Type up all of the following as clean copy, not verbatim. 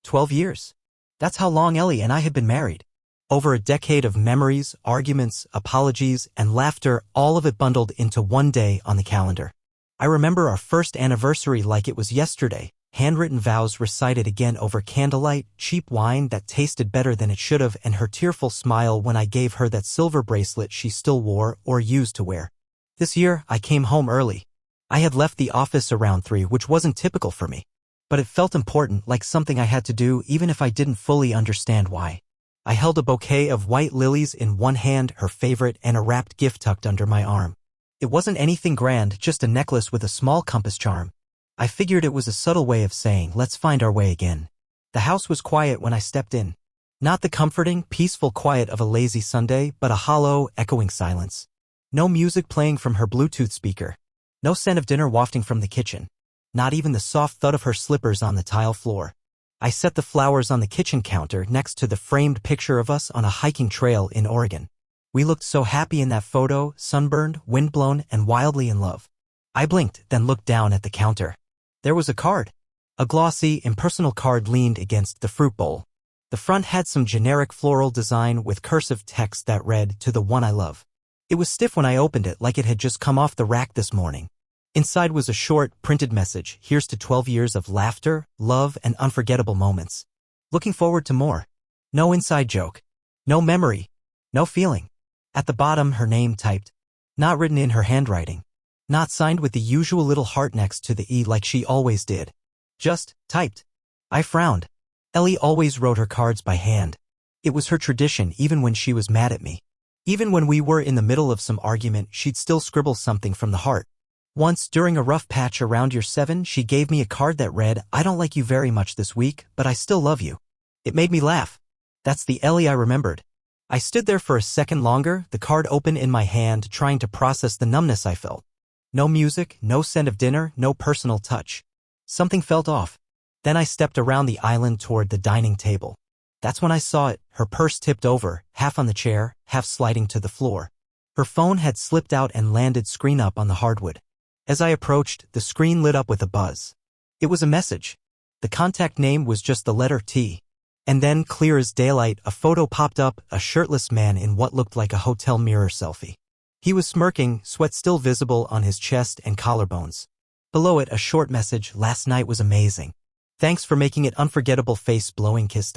12 years. That's how long Ellie and I had been married. Over a decade of memories, arguments, apologies, and laughter, all of it bundled into one day on the calendar. I remember our first anniversary like it was yesterday, handwritten vows recited again over candlelight, cheap wine that tasted better than it should have, and her tearful smile when I gave her that silver bracelet she still wore or used to wear. This year, I came home early. I had left the office around 3, which wasn't typical for me. But it felt important, like something I had to do even if I didn't fully understand why. I held a bouquet of white lilies in one hand, her favorite, and a wrapped gift tucked under my arm. It wasn't anything grand, just a necklace with a small compass charm. I figured it was a subtle way of saying, let's find our way again. The house was quiet when I stepped in. Not the comforting, peaceful quiet of a lazy Sunday, but a hollow, echoing silence. No music playing from her Bluetooth speaker. No scent of dinner wafting from the kitchen. Not even the soft thud of her slippers on the tile floor. I set the flowers on the kitchen counter next to the framed picture of us on a hiking trail in Oregon. We looked so happy in that photo, sunburned, windblown, and wildly in love. I blinked, then looked down at the counter. There was a card. A glossy, impersonal card leaned against the fruit bowl. The front had some generic floral design with cursive text that read, "To the one I love." It was stiff when I opened it, like it had just come off the rack this morning. Inside was a short, printed message. Here's to 12 years of laughter, love, and unforgettable moments. Looking forward to more. No inside joke. No memory. No feeling. At the bottom, her name typed. Not written in her handwriting. Not signed with the usual little heart next to the E like she always did. Just typed. I frowned. Ellie always wrote her cards by hand. It was her tradition even when she was mad at me. Even when we were in the middle of some argument, she'd still scribble something from the heart. Once, during a rough patch around year 7, she gave me a card that read, "I don't like you very much this week, but I still love you." It made me laugh. That's the Ellie I remembered. I stood there for a second longer, the card open in my hand, trying to process the numbness I felt. No music, no scent of dinner, no personal touch. Something felt off. Then I stepped around the island toward the dining table. That's when I saw it, her purse tipped over, half on the chair, half sliding to the floor. Her phone had slipped out and landed screen up on the hardwood. As I approached, the screen lit up with a buzz. It was a message. The contact name was just the letter T. And then, clear as daylight, a photo popped up, a shirtless man in what looked like a hotel mirror selfie. He was smirking, sweat still visible on his chest and collarbones. Below it, a short message, "Last night was amazing. Thanks for making it unforgettable, face-blowing kiss."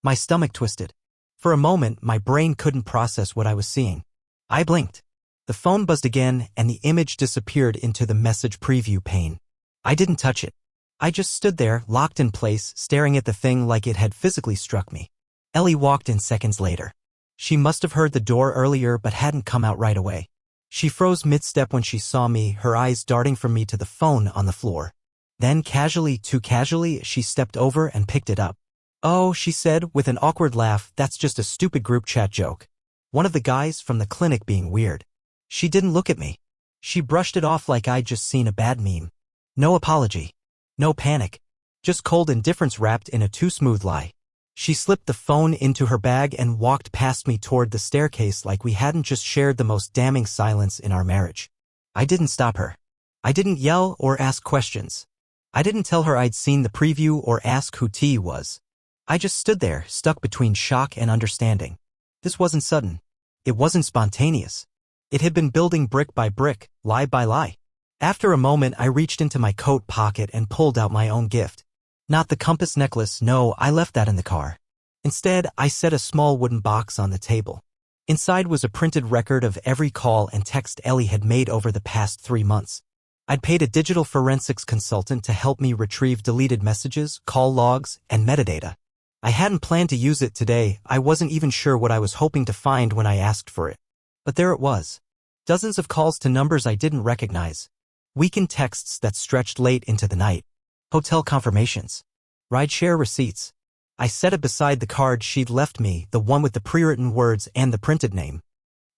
My stomach twisted. For a moment, my brain couldn't process what I was seeing. I blinked. The phone buzzed again, and the image disappeared into the message preview pane. I didn't touch it. I just stood there, locked in place, staring at the thing like it had physically struck me. Ellie walked in seconds later. She must have heard the door earlier but hadn't come out right away. She froze mid-step when she saw me, her eyes darting from me to the phone on the floor. Then casually, too casually, she stepped over and picked it up. "Oh," she said, with an awkward laugh, "that's just a stupid group chat joke. One of the guys from the clinic being weird." She didn't look at me. She brushed it off like I'd just seen a bad meme. No apology. No panic. Just cold indifference wrapped in a too smooth lie. She slipped the phone into her bag and walked past me toward the staircase like we hadn't just shared the most damning silence in our marriage. I didn't stop her. I didn't yell or ask questions. I didn't tell her I'd seen the preview or ask who T was. I just stood there, stuck between shock and understanding. This wasn't sudden. It wasn't spontaneous. It had been building brick by brick, lie by lie. After a moment, I reached into my coat pocket and pulled out my own gift. Not the compass necklace, no, I left that in the car. Instead, I set a small wooden box on the table. Inside was a printed record of every call and text Ellie had made over the past 3 months. I'd paid a digital forensics consultant to help me retrieve deleted messages, call logs, and metadata. I hadn't planned to use it today. I wasn't even sure what I was hoping to find when I asked for it. But there it was. Dozens of calls to numbers I didn't recognize. Weekend texts that stretched late into the night. Hotel confirmations. Rideshare receipts. I set it beside the card she'd left me, the one with the pre-written words and the printed name.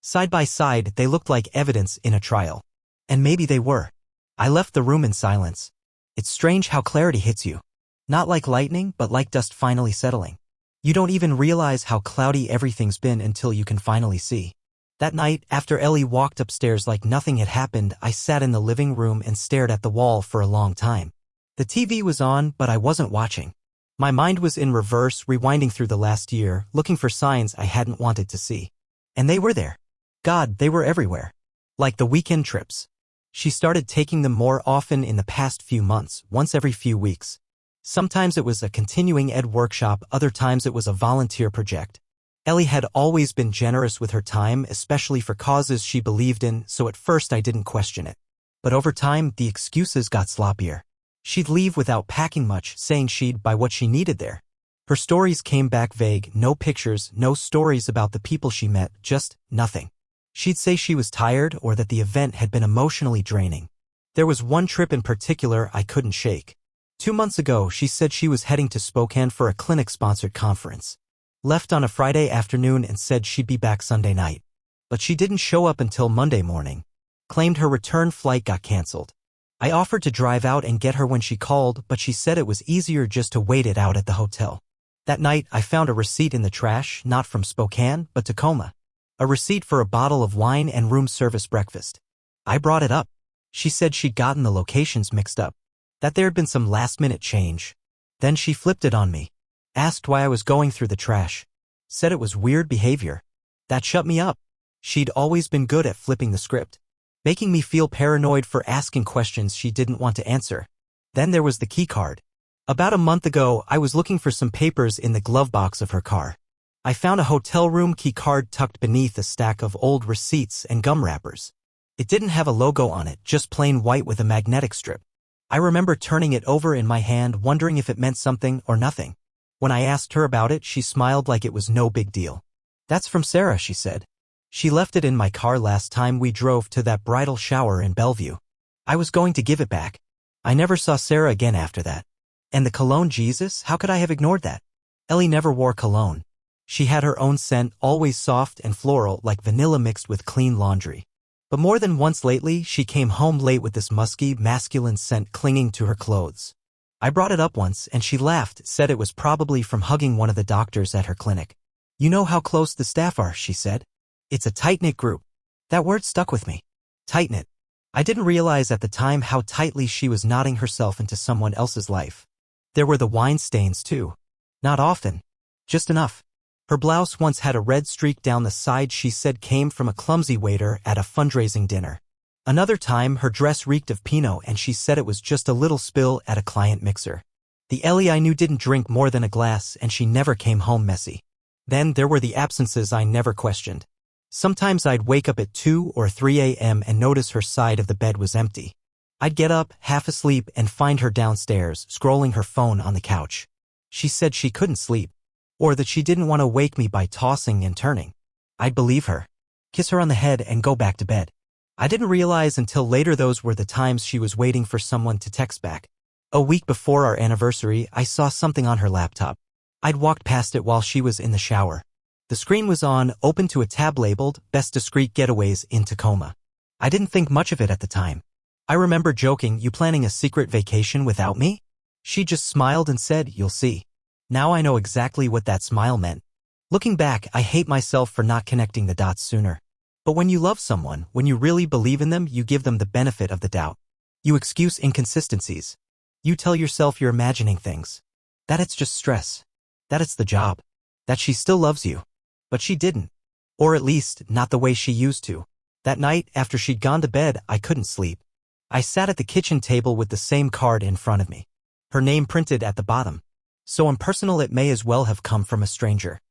Side by side, they looked like evidence in a trial. And maybe they were. I left the room in silence. It's strange how clarity hits you. Not like lightning, but like dust finally settling. You don't even realize how cloudy everything's been until you can finally see. That night, after Ellie walked upstairs like nothing had happened, I sat in the living room and stared at the wall for a long time. The TV was on, but I wasn't watching. My mind was in reverse, rewinding through the last year, looking for signs I hadn't wanted to see. And they were there. God, they were everywhere. Like the weekend trips. She started taking them more often in the past few months, once every few weeks. Sometimes it was a continuing ed workshop, other times it was a volunteer project. Ellie had always been generous with her time, especially for causes she believed in, so at first I didn't question it. But over time, the excuses got sloppier. She'd leave without packing much, saying she'd buy what she needed there. Her stories came back vague, no pictures, no stories about the people she met, just nothing. She'd say she was tired or that the event had been emotionally draining. There was one trip in particular I couldn't shake. 2 months ago, she said she was heading to Spokane for a clinic-sponsored conference. Left on a Friday afternoon and said she'd be back Sunday night. But she didn't show up until Monday morning. Claimed her return flight got canceled. I offered to drive out and get her when she called, but she said it was easier just to wait it out at the hotel. That night, I found a receipt in the trash, not from Spokane, but Tacoma. A receipt for a bottle of wine and room service breakfast. I brought it up. She said she'd gotten the locations mixed up. That there'd been some last-minute change. Then she flipped it on me. Asked why I was going through the trash. Said it was weird behavior. That shut me up. She'd always been good at flipping the script. Making me feel paranoid for asking questions she didn't want to answer. Then there was the key card. About a month ago, I was looking for some papers in the glove box of her car. I found a hotel room key card tucked beneath a stack of old receipts and gum wrappers. It didn't have a logo on it, just plain white with a magnetic strip. I remember turning it over in my hand, wondering if it meant something or nothing. When I asked her about it, she smiled like it was no big deal. "That's from Sarah," she said. "She left it in my car last time we drove to that bridal shower in Bellevue. I was going to give it back." I never saw Sarah again after that. And the cologne, Jesus, how could I have ignored that? Ellie never wore cologne. She had her own scent, always soft and floral, like vanilla mixed with clean laundry. But more than once lately, she came home late with this musky, masculine scent clinging to her clothes. I brought it up once, and she laughed, said it was probably from hugging one of the doctors at her clinic. "You know how close the staff are," she said. "It's a tight-knit group." That word stuck with me. Tight-knit. I didn't realize at the time how tightly she was knotting herself into someone else's life. There were the wine stains, too. Not often. Just enough. Her blouse once had a red streak down the side she said came from a clumsy waiter at a fundraising dinner. Another time, her dress reeked of Pinot and she said it was just a little spill at a client mixer. The Ellie I knew didn't drink more than a glass and she never came home messy. Then there were the absences I never questioned. Sometimes I'd wake up at 2 or 3 a.m. and notice her side of the bed was empty. I'd get up, half asleep, and find her downstairs, scrolling her phone on the couch. She said she couldn't sleep, or that she didn't want to wake me by tossing and turning. I'd believe her, kiss her on the head, and go back to bed. I didn't realize until later those were the times she was waiting for someone to text back. A week before our anniversary, I saw something on her laptop. I'd walked past it while she was in the shower. The screen was on, open to a tab labeled, Best Discreet Getaways in Tacoma. I didn't think much of it at the time. I remember joking, "You planning a secret vacation without me?" She just smiled and said, "You'll see." Now I know exactly what that smile meant. Looking back, I hate myself for not connecting the dots sooner. But when you love someone, when you really believe in them, you give them the benefit of the doubt. You excuse inconsistencies. You tell yourself you're imagining things. That it's just stress. That it's the job. That she still loves you. But she didn't. Or at least, not the way she used to. That night, after she'd gone to bed, I couldn't sleep. I sat at the kitchen table with the same card in front of me. Her name printed at the bottom. So impersonal it may as well have come from a stranger.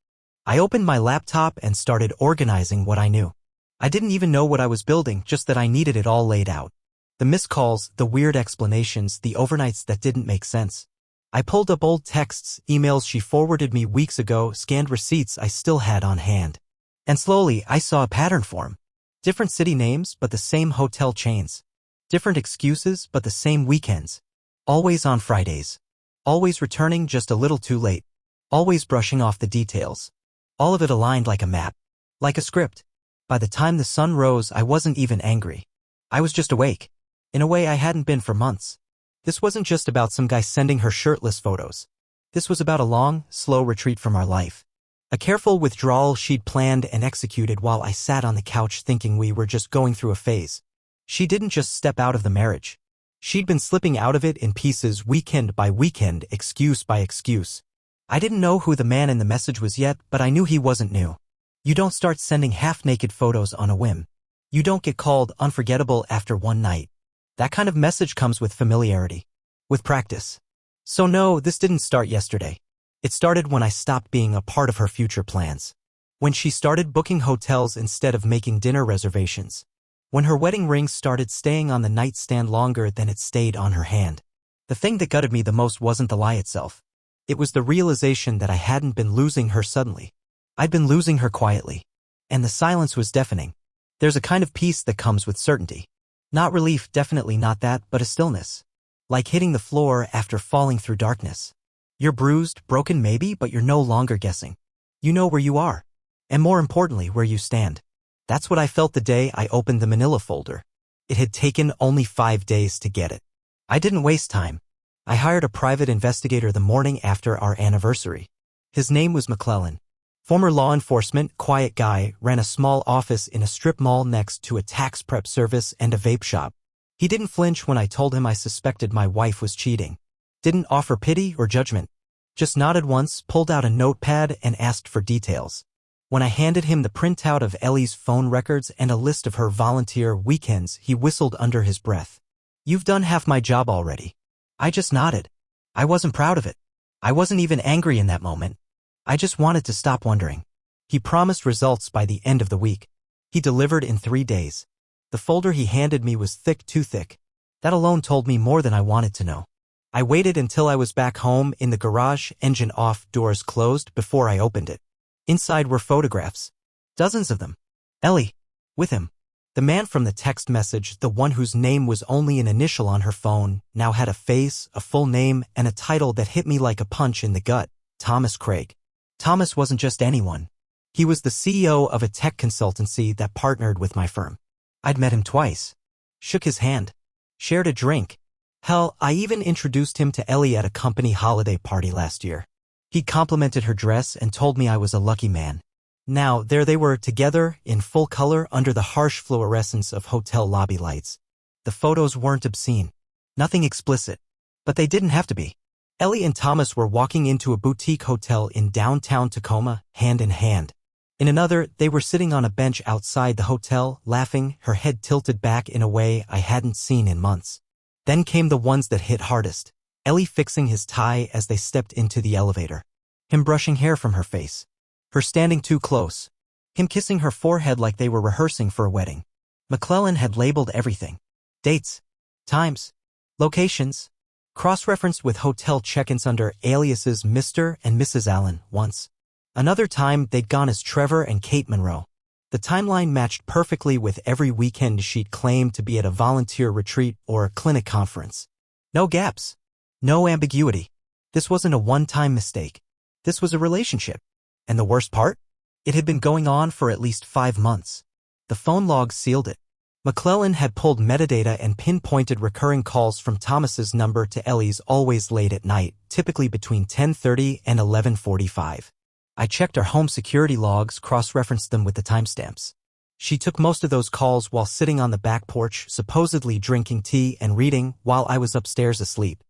I opened my laptop and started organizing what I knew. I didn't even know what I was building, just that I needed it all laid out. The missed calls, the weird explanations, the overnights that didn't make sense. I pulled up old texts, emails she forwarded me weeks ago, scanned receipts I still had on hand. And slowly, I saw a pattern form. Different city names, but the same hotel chains. Different excuses, but the same weekends. Always on Fridays. Always returning just a little too late. Always brushing off the details. All of it aligned like a map. Like a script. By the time the sun rose, I wasn't even angry. I was just awake. In a way I hadn't been for months. This wasn't just about some guy sending her shirtless photos. This was about a long, slow retreat from our life. A careful withdrawal she'd planned and executed while I sat on the couch thinking we were just going through a phase. She didn't just step out of the marriage. She'd been slipping out of it in pieces weekend by weekend, excuse by excuse. I didn't know who the man in the message was yet, but I knew he wasn't new. You don't start sending half-naked photos on a whim. You don't get called unforgettable after one night. That kind of message comes with familiarity. With practice. So no, this didn't start yesterday. It started when I stopped being a part of her future plans. When she started booking hotels instead of making dinner reservations. When her wedding ring started staying on the nightstand longer than it stayed on her hand. The thing that gutted me the most wasn't the lie itself. It was the realization that I hadn't been losing her suddenly. I'd been losing her quietly. And the silence was deafening. There's a kind of peace that comes with certainty. Not relief, definitely not that, but a stillness. Like hitting the floor after falling through darkness. You're bruised, broken maybe, but you're no longer guessing. You know where you are. And more importantly, where you stand. That's what I felt the day I opened the manila folder. It had taken only 5 days to get it. I didn't waste time. I hired a private investigator the morning after our anniversary. His name was McClellan. Former law enforcement, quiet guy, ran a small office in a strip mall next to a tax prep service and a vape shop. He didn't flinch when I told him I suspected my wife was cheating. Didn't offer pity or judgment. Just nodded once, pulled out a notepad, and asked for details. When I handed him the printout of Ellie's phone records and a list of her volunteer weekends, he whistled under his breath. "You've done half my job already." I just nodded. I wasn't proud of it. I wasn't even angry in that moment. I just wanted to stop wondering. He promised results by the end of the week. He delivered in 3 days. The folder he handed me was thick, too thick. That alone told me more than I wanted to know. I waited until I was back home in the garage, engine off, doors closed, before I opened it. Inside were photographs. Dozens of them. Ellie. With him. The man from the text message, the one whose name was only an initial on her phone, now had a face, a full name, and a title that hit me like a punch in the gut. Thomas Craig. Thomas wasn't just anyone. He was the CEO of a tech consultancy that partnered with my firm. I'd met him twice. Shook his hand. Shared a drink. Hell, I even introduced him to Ellie at a company holiday party last year. He complimented her dress and told me I was a lucky man. Now, there they were, together, in full color, under the harsh fluorescence of hotel lobby lights. The photos weren't obscene. Nothing explicit. But they didn't have to be. Ellie and Thomas were walking into a boutique hotel in downtown Tacoma, hand in hand. In another, they were sitting on a bench outside the hotel, laughing, her head tilted back in a way I hadn't seen in months. Then came the ones that hit hardest. Ellie fixing his tie as they stepped into the elevator. Him brushing hair from her face. Her standing too close. Him kissing her forehead like they were rehearsing for a wedding. McClellan had labeled everything. Dates. Times. Locations. Cross-referenced with hotel check-ins under aliases Mr. and Mrs. Allen once. Another time they'd gone as Trevor and Kate Monroe. The timeline matched perfectly with every weekend she'd claimed to be at a volunteer retreat or a clinic conference. No gaps. No ambiguity. This wasn't a one-time mistake. This was a relationship. And the worst part? It had been going on for at least 5 months. The phone logs sealed it. McClellan had pulled metadata and pinpointed recurring calls from Thomas's number to Ellie's always late at night, typically between 10:30 and 11:45. I checked her home security logs, cross-referenced them with the timestamps. She took most of those calls while sitting on the back porch, supposedly drinking tea and reading, while I was upstairs asleep.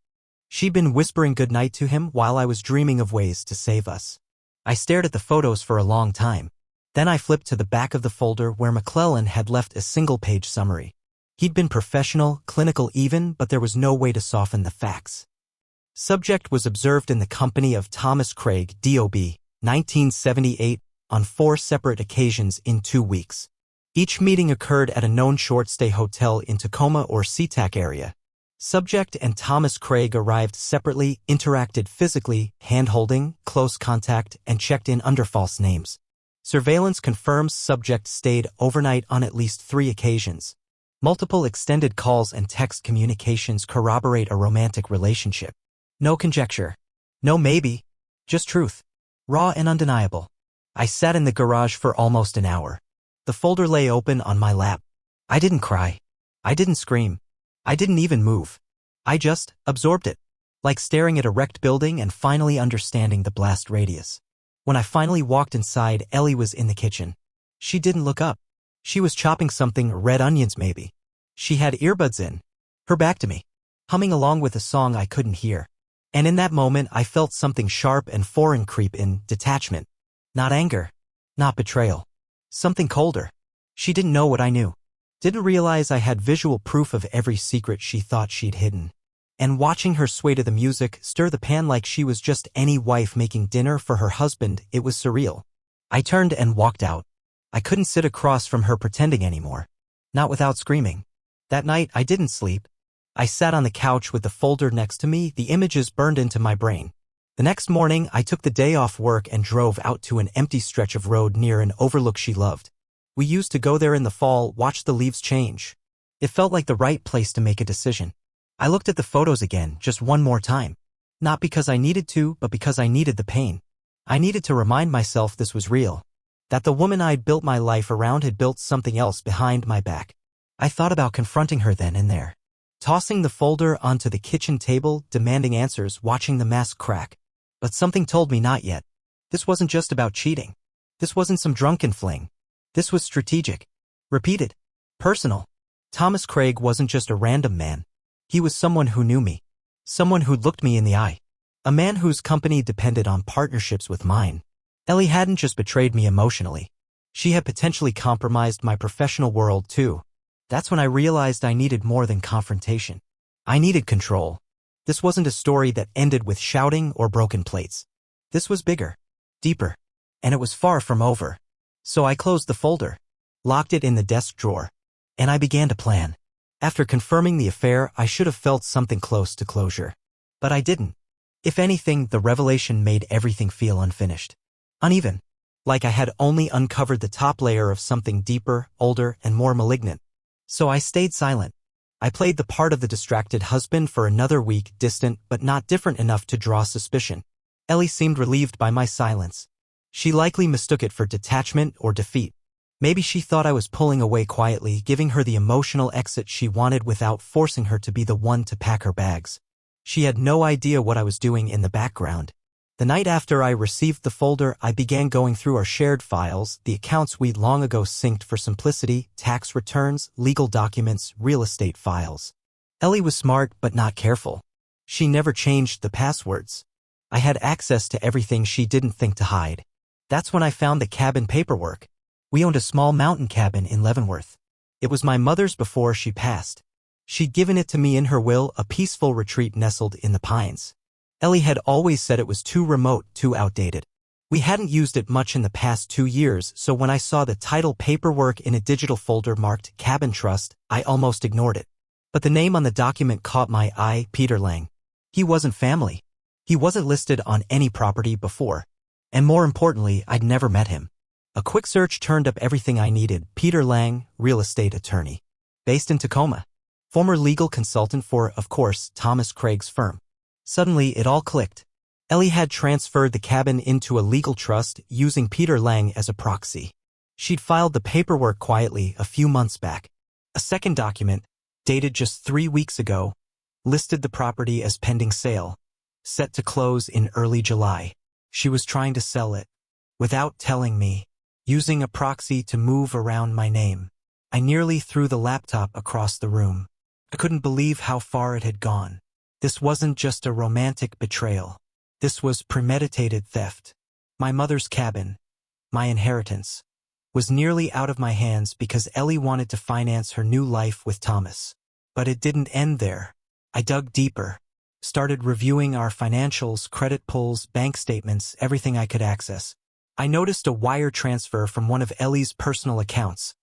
She'd been whispering goodnight to him while I was dreaming of ways to save us. I stared at the photos for a long time. Then I flipped to the back of the folder where McClellan had left a single-page summary. He'd been professional, clinical even, but there was no way to soften the facts. Subject was observed in the company of Thomas Craig, DOB, 1978, on 4 separate occasions in 2 weeks. Each meeting occurred at a known short-stay hotel in Tacoma or SeaTac area. Subject and Thomas Craig arrived separately, interacted physically, hand-holding, close contact, and checked in under false names. Surveillance confirms subject stayed overnight on at least 3 occasions. Multiple extended calls and text communications corroborate a romantic relationship. No conjecture. No maybe. Just truth. Raw and undeniable. I sat in the garage for almost an hour. The folder lay open on my lap. I didn't cry. I didn't scream. I didn't even move. I just absorbed it, like staring at a wrecked building and finally understanding the blast radius. When I finally walked inside, Ellie was in the kitchen. She didn't look up. She was chopping something, red onions maybe. She had earbuds in, her back to me, humming along with a song I couldn't hear. And in that moment, I felt something sharp and foreign creep in: detachment. Not anger. Not betrayal. Something colder. She didn't know what I knew. Didn't realize I had visual proof of every secret she thought she'd hidden. And watching her sway to the music, stir the pan like she was just any wife making dinner for her husband, it was surreal. I turned and walked out. I couldn't sit across from her pretending anymore. Not without screaming. That night, I didn't sleep. I sat on the couch with the folder next to me, the images burned into my brain. The next morning, I took the day off work and drove out to an empty stretch of road near an overlook she loved. We used to go there in the fall, watch the leaves change. It felt like the right place to make a decision. I looked at the photos again, just one more time. Not because I needed to, but because I needed the pain. I needed to remind myself this was real. That the woman I'd built my life around had built something else behind my back. I thought about confronting her then and there. Tossing the folder onto the kitchen table, demanding answers, watching the mask crack. But something told me not yet. This wasn't just about cheating. This wasn't some drunken fling. This was strategic. Repeated. Personal. Thomas Craig wasn't just a random man. He was someone who knew me. Someone who looked me in the eye. A man whose company depended on partnerships with mine. Ellie hadn't just betrayed me emotionally. She had potentially compromised my professional world too. That's when I realized I needed more than confrontation. I needed control. This wasn't a story that ended with shouting or broken plates. This was bigger, deeper, and it was far from over. So I closed the folder, locked it in the desk drawer, and I began to plan. After confirming the affair, I should have felt something close to closure. But I didn't. If anything, the revelation made everything feel unfinished. Uneven. Like I had only uncovered the top layer of something deeper, older, and more malignant. So I stayed silent. I played the part of the distracted husband for another week, distant but not different enough to draw suspicion. Ellie seemed relieved by my silence. She likely mistook it for detachment or defeat. Maybe she thought I was pulling away quietly, giving her the emotional exit she wanted without forcing her to be the one to pack her bags. She had no idea what I was doing in the background. The night after I received the folder, I began going through our shared files, the accounts we'd long ago synced for simplicity, tax returns, legal documents, real estate files. Ellie was smart but not careful. She never changed the passwords. I had access to everything she didn't think to hide. That's when I found the cabin paperwork. We owned a small mountain cabin in Leavenworth. It was my mother's before she passed. She'd given it to me in her will, a peaceful retreat nestled in the pines. Ellie had always said it was too remote, too outdated. We hadn't used it much in the past 2 years, so when I saw the title paperwork in a digital folder marked Cabin Trust, I almost ignored it. But the name on the document caught my eye: Peter Lang. He wasn't family. He wasn't listed on any property before. And more importantly, I'd never met him. A quick search turned up everything I needed: Peter Lang, real estate attorney. Based in Tacoma. Former legal consultant for, of course, Thomas Craig's firm. Suddenly, it all clicked. Ellie had transferred the cabin into a legal trust using Peter Lang as a proxy. She'd filed the paperwork quietly a few months back. A second document, dated just 3 weeks ago, listed the property as pending sale, set to close in early July. She was trying to sell it, without telling me, using a proxy to move around my name. I nearly threw the laptop across the room. I couldn't believe how far it had gone. This wasn't just a romantic betrayal. This was premeditated theft. My mother's cabin, my inheritance, was nearly out of my hands because Ellie wanted to finance her new life with Thomas. But it didn't end there. I dug deeper, started reviewing our financials, credit pulls, bank statements, everything I could access. I noticed a wire transfer from one of Ellie's personal accounts,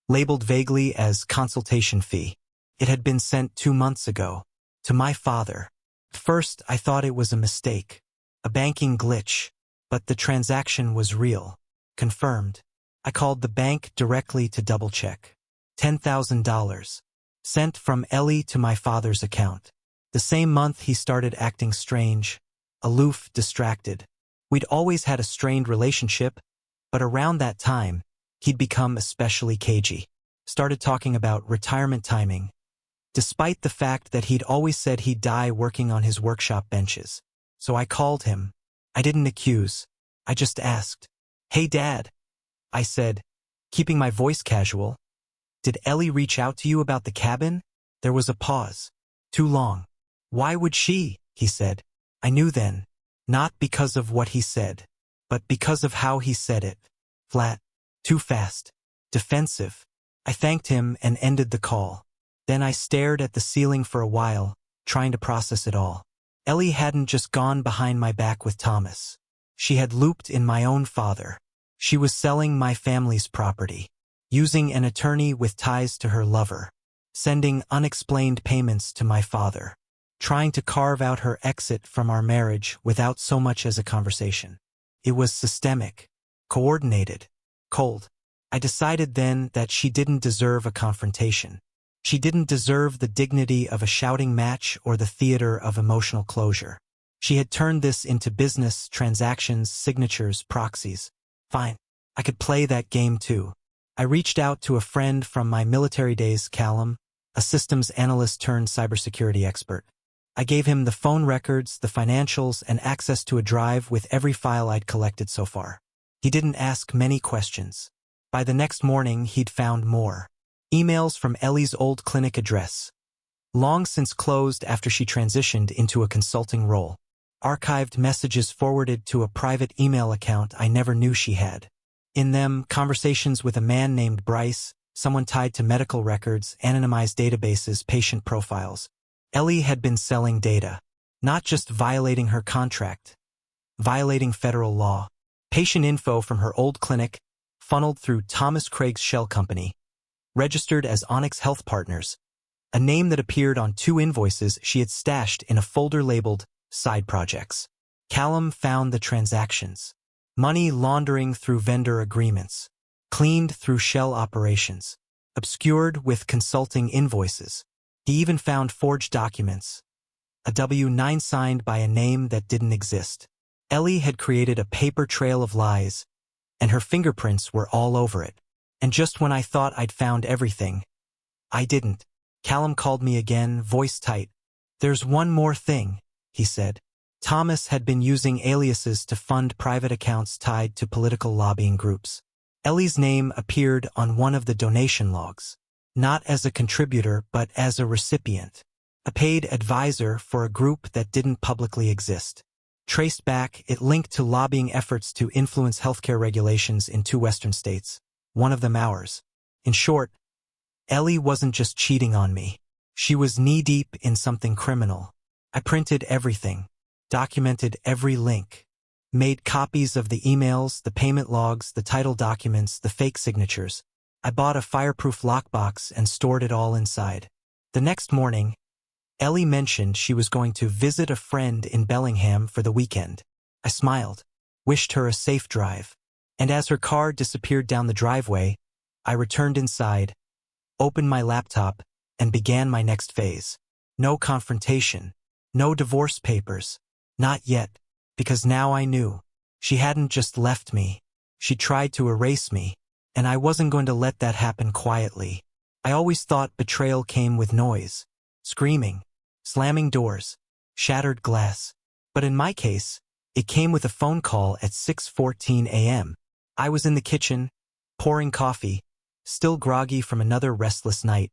labeled vaguely as consultation fee. It had been sent 2 months ago, to my father. First, I thought it was a mistake, a banking glitch, but the transaction was real, confirmed. I called the bank directly to double-check. $10,000, sent from Ellie to my father's account. The same month he started acting strange, aloof, distracted. We'd always had a strained relationship, but around that time, he'd become especially cagey. Started talking about retirement timing, despite the fact that he'd always said he'd die working on his workshop benches. So I called him. I didn't accuse. I just asked. "Hey, Dad," I said, keeping my voice casual. "Did Ellie reach out to you about the cabin?" There was a pause. Too long. "Why would she?" he said. I knew then, not because of what he said, but because of how he said it. Flat, too fast, defensive. I thanked him and ended the call. Then I stared at the ceiling for a while, trying to process it all. Ellie hadn't just gone behind my back with Thomas. She had looped in my own father. She was selling my family's property, using an attorney with ties to her lover, sending unexplained payments to my father, trying to carve out her exit from our marriage without so much as a conversation. It was systemic, coordinated, cold. I decided then that she didn't deserve a confrontation. She didn't deserve the dignity of a shouting match or the theater of emotional closure. She had turned this into business, transactions, signatures, proxies. Fine. I could play that game too. I reached out to a friend from my military days, Callum, a systems analyst turned cybersecurity expert. I gave him the phone records, the financials, and access to a drive with every file I'd collected so far. He didn't ask many questions. By the next morning, he'd found more. Emails from Ellie's old clinic address, long since closed after she transitioned into a consulting role. Archived messages forwarded to a private email account I never knew she had. In them, conversations with a man named Bryce, someone tied to medical records, anonymized databases, patient profiles. Ellie had been selling data, not just violating her contract, violating federal law. Patient info from her old clinic, funneled through Thomas Craig's shell company, registered as Onyx Health Partners, a name that appeared on 2 invoices she had stashed in a folder labeled Side Projects. Callum found the transactions. Money laundering through vendor agreements, cleaned through shell operations, obscured with consulting invoices. He even found forged documents, a W-9 signed by a name that didn't exist. Ellie had created a paper trail of lies, and her fingerprints were all over it. And just when I thought I'd found everything, I didn't. Callum called me again, voice tight. "There's one more thing," he said. Thomas had been using aliases to fund private accounts tied to political lobbying groups. Ellie's name appeared on one of the donation logs, not as a contributor but as a recipient, a paid advisor for a group that didn't publicly exist. Traced back, it linked to lobbying efforts to influence healthcare regulations in 2 Western states, one of them ours. In short, Ellie wasn't just cheating on me. She was knee-deep in something criminal. I printed everything, documented every link, made copies of the emails, the payment logs, the title documents, the fake signatures. I bought a fireproof lockbox and stored it all inside. The next morning, Ellie mentioned she was going to visit a friend in Bellingham for the weekend. I smiled, wished her a safe drive, and as her car disappeared down the driveway, I returned inside, opened my laptop, and began my next phase. No confrontation, no divorce papers. Not yet, because now I knew. She hadn't just left me. She tried to erase me, and I wasn't going to let that happen quietly. I always thought betrayal came with noise, screaming, slamming doors, shattered glass. But in my case, it came with a phone call at 6:14 a.m. I was in the kitchen, pouring coffee, still groggy from another restless night,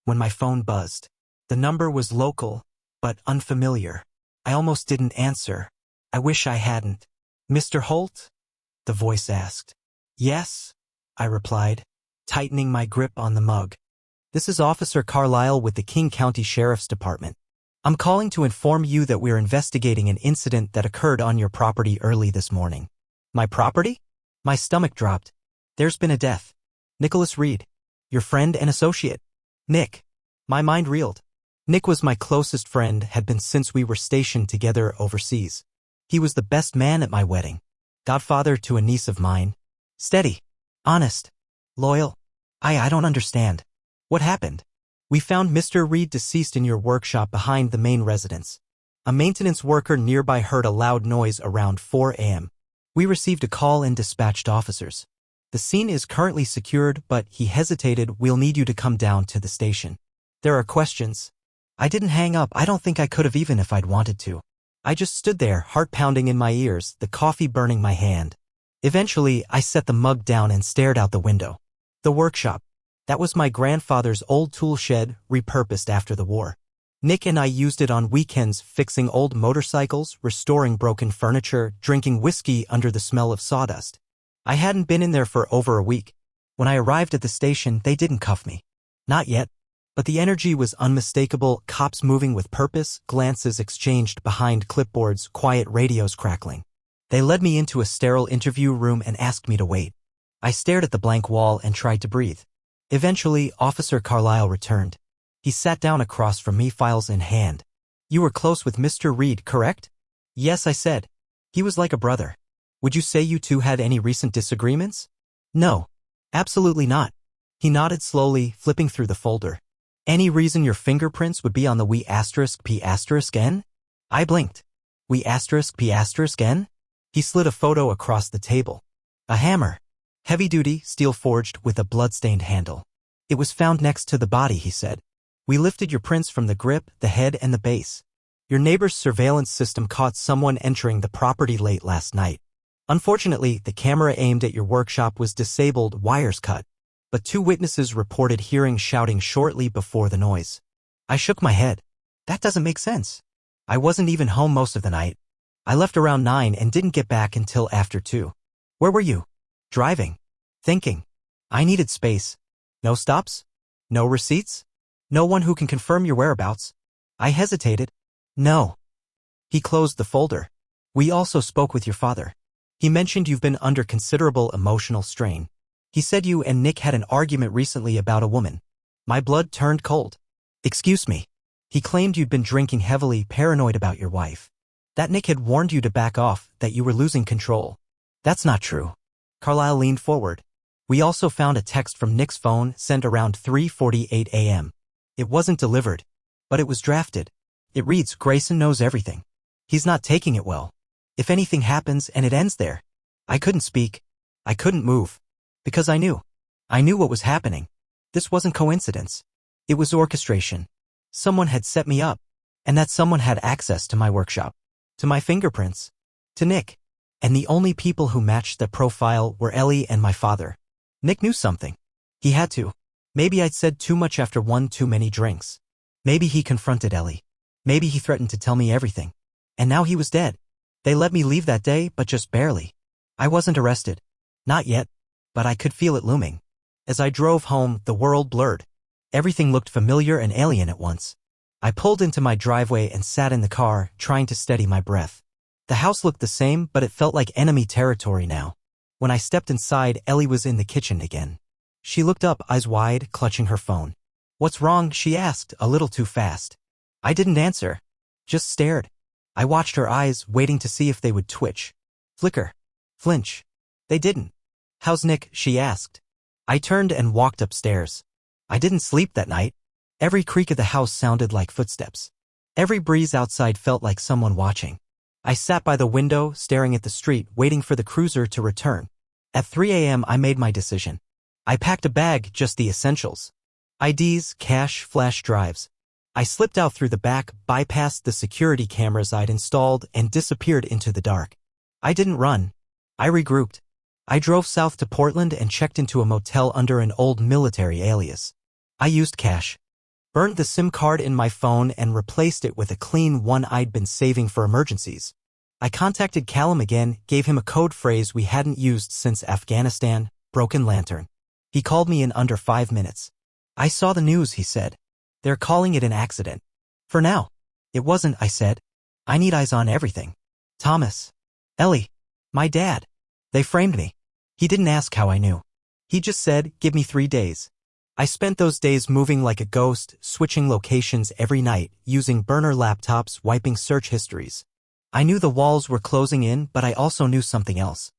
when my phone buzzed. The number was local, but unfamiliar. I almost didn't answer. I wish I hadn't. "Mr. Holt?" the voice asked. "Yes," I replied, tightening my grip on the mug. "This is Officer Carlisle with the King County Sheriff's Department. I'm calling to inform you that we're investigating an incident that occurred on your property early this morning." "My property?" My stomach dropped. "There's been a death. Nicholas Reed, your friend and associate." "Nick." My mind reeled. Nick was my closest friend, had been since we were stationed together overseas. He was the best man at my wedding, godfather to a niece of mine. Steady, honest, loyal. I don't understand. What happened? "We found Mr. Reed deceased in your workshop behind the main residence. A maintenance worker nearby heard a loud noise around 4 a.m. We received a call and dispatched officers. The scene is currently secured, but he hesitated. We'll need you to come down to the station. There are questions." I didn't hang up. I don't think I could have even if I'd wanted to. I just stood there, heart pounding in my ears, the coffee burning my hand. Eventually, I set the mug down and stared out the window. The workshop. That was my grandfather's old tool shed, repurposed after the war. Nick and I used it on weekends, fixing old motorcycles, restoring broken furniture, drinking whiskey under the smell of sawdust. I hadn't been in there for over a week. When I arrived at the station, they didn't cuff me. Not yet. But the energy was unmistakable, cops moving with purpose, glances exchanged behind clipboards, quiet radios crackling. They led me into a sterile interview room and asked me to wait. I stared at the blank wall and tried to breathe. Eventually, Officer Carlyle returned. He sat down across from me, files in hand. "You were close with Mr. Reed, correct?" "Yes," I said. "He was like a brother." "Would you say you two had any recent disagreements?" "No. Absolutely not." He nodded slowly, flipping through the folder. "Any reason your fingerprints would be on the we*p*n? I blinked. We*p*n? He slid a photo across the table. A hammer. Heavy-duty, steel-forged, with a blood-stained handle. "It was found next to the body," he said. "We lifted your prints from the grip, the head, and the base. Your neighbor's surveillance system caught someone entering the property late last night. Unfortunately, the camera aimed at your workshop was disabled, wires cut. But 2 witnesses reported hearing shouting shortly before the noise." I shook my head. "That doesn't make sense. I wasn't even home most of the night. I left around 9 and didn't get back until after 2. Where were you?" "Driving. Thinking. I needed space. No stops? No receipts? No one who can confirm your whereabouts?" I hesitated. "No." He closed the folder. "We also spoke with your father. He mentioned you've been under considerable emotional strain. He said you and Nick had an argument recently about a woman." My blood turned cold. "Excuse me." "He claimed you'd been drinking heavily, paranoid about your wife. That Nick had warned you to back off, that you were losing control." "That's not true." Carlyle leaned forward. "We also found a text from Nick's phone sent around 3:48 a.m. It wasn't delivered, but it was drafted. It reads, 'Grayson knows everything. He's not taking it well. If anything happens and it ends there.'" I couldn't speak. I couldn't move. Because I knew. I knew what was happening. This wasn't coincidence. It was orchestration. Someone had set me up. And that someone had access to my workshop. To my fingerprints. To Nick. And the only people who matched the profile were Ellie and my father. Nick knew something. He had to. Maybe I'd said too much after one too many drinks. Maybe he confronted Ellie. Maybe he threatened to tell me everything. And now he was dead. They let me leave that day, but just barely. I wasn't arrested. Not yet. But I could feel it looming. As I drove home, the world blurred. Everything looked familiar and alien at once. I pulled into my driveway and sat in the car, trying to steady my breath. The house looked the same, but it felt like enemy territory now. When I stepped inside, Ellie was in the kitchen again. She looked up, eyes wide, clutching her phone. "What's wrong?" she asked, a little too fast. I didn't answer. Just stared. I watched her eyes, waiting to see if they would twitch. Flicker. Flinch. They didn't. "How's Nick?" she asked. I turned and walked upstairs. I didn't sleep that night. Every creak of the house sounded like footsteps. Every breeze outside felt like someone watching. I sat by the window, staring at the street, waiting for the cruiser to return. At 3 a.m. I made my decision. I packed a bag, just the essentials. IDs, cash, flash drives. I slipped out through the back, bypassed the security cameras I'd installed, and disappeared into the dark. I didn't run. I regrouped. I drove south to Portland and checked into a motel under an old military alias. I used cash. Burned the SIM card in my phone and replaced it with a clean one I'd been saving for emergencies. I contacted Callum again, gave him a code phrase we hadn't used since Afghanistan, Broken Lantern. He called me in under 5 minutes. "I saw the news," he said. "They're calling it an accident." "For now." "It wasn't," I said. "I need eyes on everything. Thomas. Ellie. My dad. They framed me." He didn't ask how I knew. He just said, "Give me 3 days." I spent those days moving like a ghost, switching locations every night, using burner laptops, wiping search histories. I knew the walls were closing in, but I also knew something else.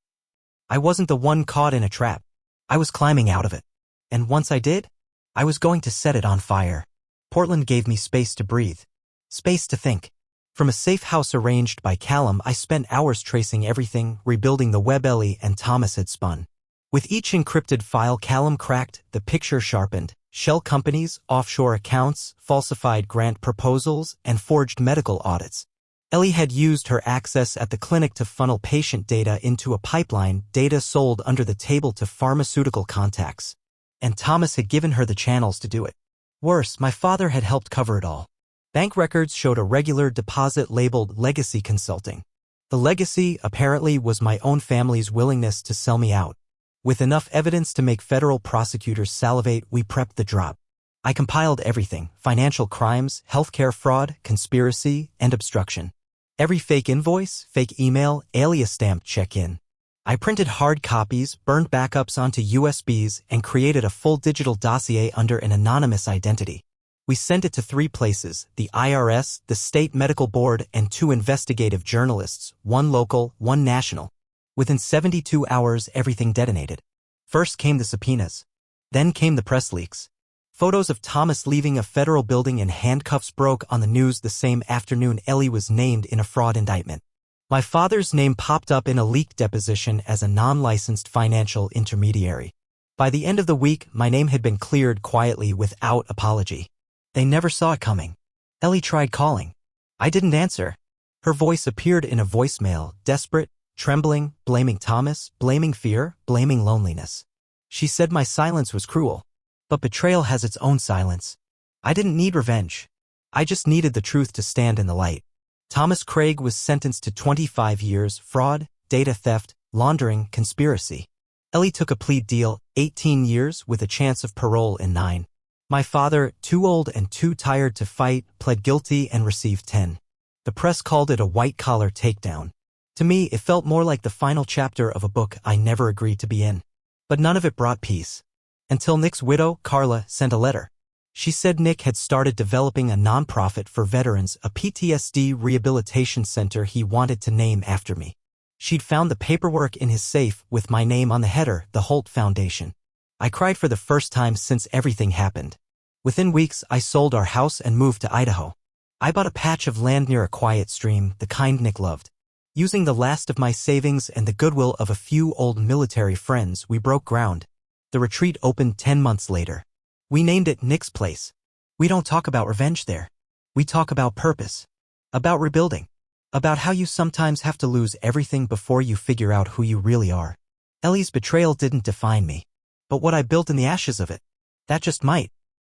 I wasn't the one caught in a trap. I was climbing out of it. And once I did, I was going to set it on fire. Portland gave me space to breathe. Space to think. From a safe house arranged by Callum, I spent hours tracing everything, rebuilding the web Ellie and Thomas had spun. With each encrypted file Callum cracked, the picture sharpened. Shell companies, offshore accounts, falsified grant proposals, and forged medical audits. Ellie had used her access at the clinic to funnel patient data into a pipeline, data sold under the table to pharmaceutical contacts. And Thomas had given her the channels to do it. Worse, my father had helped cover it all. Bank records showed a regular deposit labeled Legacy Consulting. The legacy, apparently, was my own family's willingness to sell me out. With enough evidence to make federal prosecutors salivate, we prepped the drop. I compiled everything: financial crimes, healthcare fraud, conspiracy, and obstruction. Every fake invoice, fake email, alias-stamped check-in. I printed hard copies, burned backups onto USBs, and created a full digital dossier under an anonymous identity. We sent it to 3 places: the IRS, the State Medical Board, and 2 investigative journalists, 1 local, 1 national. Within 72 hours, everything detonated. First came the subpoenas. Then came the press leaks. Photos of Thomas leaving a federal building in handcuffs broke on the news the same afternoon Ellie was named in a fraud indictment. My father's name popped up in a leaked deposition as a non-licensed financial intermediary. By the end of the week, my name had been cleared quietly without apology. They never saw it coming. Ellie tried calling. I didn't answer. Her voice appeared in a voicemail, desperate, trembling, blaming Thomas, blaming fear, blaming loneliness. She said my silence was cruel. But betrayal has its own silence. I didn't need revenge. I just needed the truth to stand in the light. Thomas Craig was sentenced to 25 years, fraud, data theft, laundering, conspiracy. Ellie took a plea deal, 18 years with a chance of parole in 9. My father, too old and too tired to fight, pled guilty and received 10. The press called it a white-collar takedown. To me, it felt more like the final chapter of a book I never agreed to be in. But none of it brought peace. Until Nick's widow, Carla, sent a letter. She said Nick had started developing a nonprofit for veterans, a PTSD rehabilitation center he wanted to name after me. She'd found the paperwork in his safe with my name on the header, the Holt Foundation. I cried for the first time since everything happened. Within weeks, I sold our house and moved to Idaho. I bought a patch of land near a quiet stream, the kind Nick loved. Using the last of my savings and the goodwill of a few old military friends, we broke ground. The retreat opened 10 months later. We named it Nick's Place. We don't talk about revenge there. We talk about purpose. About rebuilding. About how you sometimes have to lose everything before you figure out who you really are. Ellie's betrayal didn't define me. But what I built in the ashes of it, that just might.